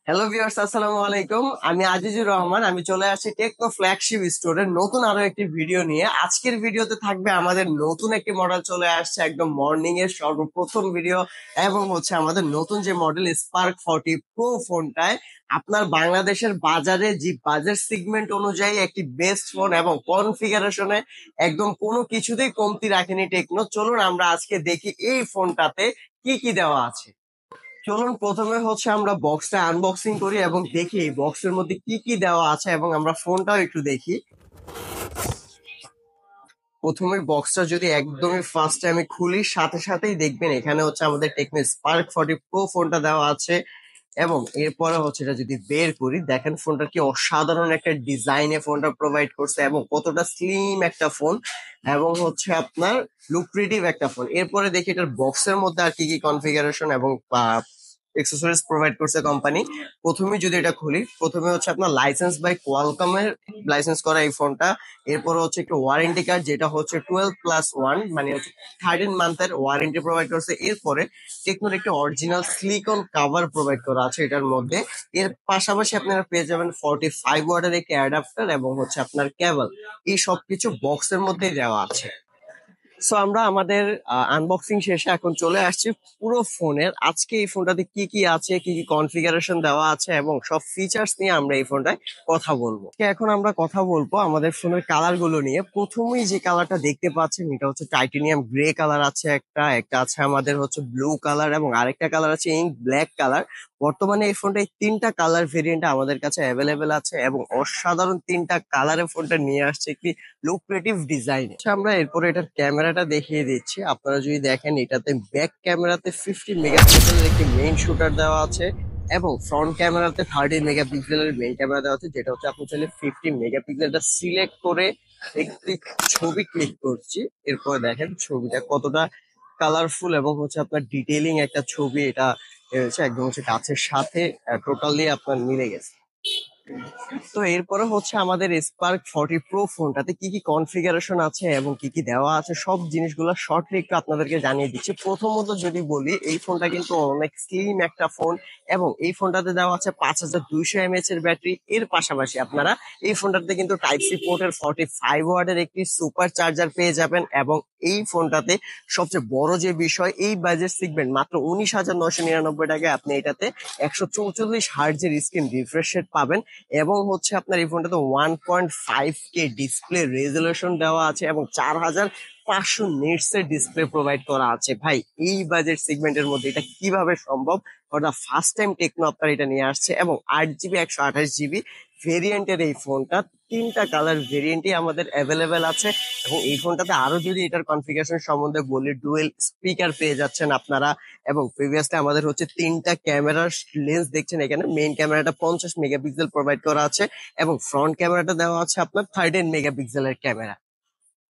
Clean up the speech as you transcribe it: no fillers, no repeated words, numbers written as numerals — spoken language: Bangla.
হ্যালো ভিউয়ার্স, আসসালামু আলাইকুম। আমি আজিজুর রহমান। আমি চলে আসছি টেকনো ফ্ল্যাগশিপ স্টোরের নতুন আরো একটি ভিডিও নিয়ে। আজকের ভিডিওতে থাকবে আমাদের নতুন একটি মডেল চলে আসছে, একদম মর্নিং এর সর্বপ্রথম ভিডিও। এবং হচ্ছে আমাদের নতুন যে মডেল স্পার্ক 40 প্রো ফোনটায় আপনার বাংলাদেশের বাজারে যে বাজেট সেগমেন্ট অনুযায়ী একটি বেস্ট ফোন এবং কনফিগারেশনে একদম কোনো কিছুতেই কমতি রাখেনি টেকনো। চলুন আমরা আজকে দেখি এই ফোনটাতে কি কি দেওয়া আছে। চলুন প্রথমে হচ্ছে আমরা বক্সটা আনবক্সিং করি এবং দেখি এই বক্সের মধ্যে কি কি দেওয়া আছে এবং আমরা ফোনটাও একটু দেখি। প্রথমে বক্সটা যদি একদমই ফার্স্ট আমি খুলি, সাথে সাথেই দেখবেন এখানে হচ্ছে আমাদের টেকনো স্পার্ক 40 প্রো ফোনটা দেওয়া আছে। এবং এরপরে হচ্ছে এটা যদি বের করি, দেখেন ফোনটা কি অসাধারণ একটা ডিজাইনে ফোনটা প্রোভাইড করছে এবং কতটা স্লিম একটা ফোন এবং হচ্ছে আপনার লুক্রেটিভ একটা ফোন। এরপরে দেখি এটার বক্সের মধ্যে আর কি কি কনফিগারেশন এবং এক্সেসরিজ প্রোভাইড করছে কোম্পানি। প্রথমে যদি এটা খুলি, প্রথমে হচ্ছে আপনার লাইসেন্স বাই কোয়ালকমের লাইসেন্স করা এই ফোনটা। এরপর হচ্ছে একটা ওয়ারেন্টি কার্ড, যেটা হচ্ছে 12+1, মানে হচ্ছে 13 মান্থের ওয়ারেন্টি প্রোভাইড করছে। এরপরে টেকনোর একটা অরিজিনাল সিলিকন কাভার প্রোভাইড করা আছে এটার মধ্যে। এর পাশাপাশি আপনারা পেয়ে যাবেন 45 ওয়াটের একটি অ্যাডাপ্টার এবং হচ্ছে আপনার কেবল। এই সবকিছু বক্সের মধ্যেই দেওয়া আছে। সো আমরা আমাদের আনবক্সিং শেষে এখন চলে আসছি পুরো ফোনের। আজকে এই ফোনটাতে কি কি আছে, কি কি কনফিগারেশন দেওয়া আছে এবং সব ফিচার্স নিয়ে আমরা এই ফোনটায় কথা বলবো। এখন আমরা কথা বলবো আমাদের ফোনের কালার গুলো নিয়ে। প্রথমেই যে কালারটা দেখতে পাচ্ছেন এটা হচ্ছে টাইটেনিয়াম গ্রে কালার আছে, একটা একটা আছে আমাদের হচ্ছে ব্লু কালার এবং আরেকটা কালার আছে ইঙ্ক ব্ল্যাক কালার। বর্তমানে এই ফোনটায় তিনটা কালার ভেরিয়েন্ট আমাদের কাছে অ্যাভেলেবেল আছে এবং অসাধারণ তিনটা কালারে ফোনটা নিয়ে আসছে একটি লুক্রেটিভ ডিজাইন। আমরা এরপরে এটার ক্যামেরাটা দেখিয়ে দিচ্ছি। আপনারা যদি দেখেন, এটাতে ব্যাক ক্যামেরাতে 50 মেগাপিক্সেলের একটি মেইন শুটার দেওয়া আছে এবং ফ্রন্ট ক্যামেরাতে 30 মেগাপিক্সেলের মেইন ক্যামেরা দেওয়া আছে, যেটা হচ্ছে আপনি চাইলে 50 মেগাপিক্সেলটা সিলেক্ট করে একটি ছবি ক্লিক করছি। এরপর দেখেন ছবিটা কতটা কালারফুল এবং হচ্ছে আপনার ডিটেইলিং একটা ছবি। এটা হচ্ছে একদম হচ্ছে কাছের সাথে টোটালি আপনার মিলে গেছে। তো এরপরে হচ্ছে আমাদের স্পার্ক 40 প্রো ফোনটাতে কি কি কনফিগারেশন আছে এবং কি কি দেওয়া আছে সব জিনিসগুলো শর্টলি একটু আপনাদেরকে জানিয়ে দিচ্ছি। প্রথমত যদি বলি, এই ফোনটা কিন্তু অনেক স্লিম একটা ফোন এবং এই ফোনটাতে দেওয়া আছে 5200 mAh এর ব্যাটারি। এর পাশাপাশি আপনারা এই ফোনটাতে কিন্তু টাইপ সি পোর্টের 45 ওয়াটের একটি সুপার চার্জার পেয়ে যাবেন এবং এই ফোনটাতে সবচেয়ে বড় যে বিষয়, এই বাজেট সেগমেন্ট মাত্র 19,999 টাকায় আপনি এটাতে 144 হার্টজের স্ক্রিন রিফ্রেশ রেট পাবেন এবং হচ্ছে আপনার এই ফোনটাতে 1.5K ডিসপ্লে রেজলিউশন দেওয়া আছে এবং 4500 নিটস এর ডিসপ্লে প্রোভাইড করা আছে। ভাই, এই বাজেট সেগমেন্টের মধ্যে এটা কিভাবে সম্ভব? For the first time Tecno আপনার এটা নিয়ে আসছে এবং 8 জিবি 128 জিবি ভেরিয়েন্টের এই ফোনটা। তিনটা কালার ভেরিয়েন্টই আমাদের অ্যাভেলেবেল আছে এবং এই ফোনটাতে আরো যদি এটার কনফিগারেশন সম্বন্ধে বলি, ডুয়েল স্পিকার পেয়ে যাচ্ছেন আপনারা এবং প্রিভিয়াসলি আমাদের হচ্ছে তিনটা ক্যামেরার লেন্স দেখছেন এখানে। মেইন ক্যামেরাটা 50 মেগাপিক্সেল প্রোভাইড করা আছে এবং ফ্রন্ট ক্যামেরাটা দেওয়া আছে আপনার 13 মেগাপিক্সেলের ক্যামেরা।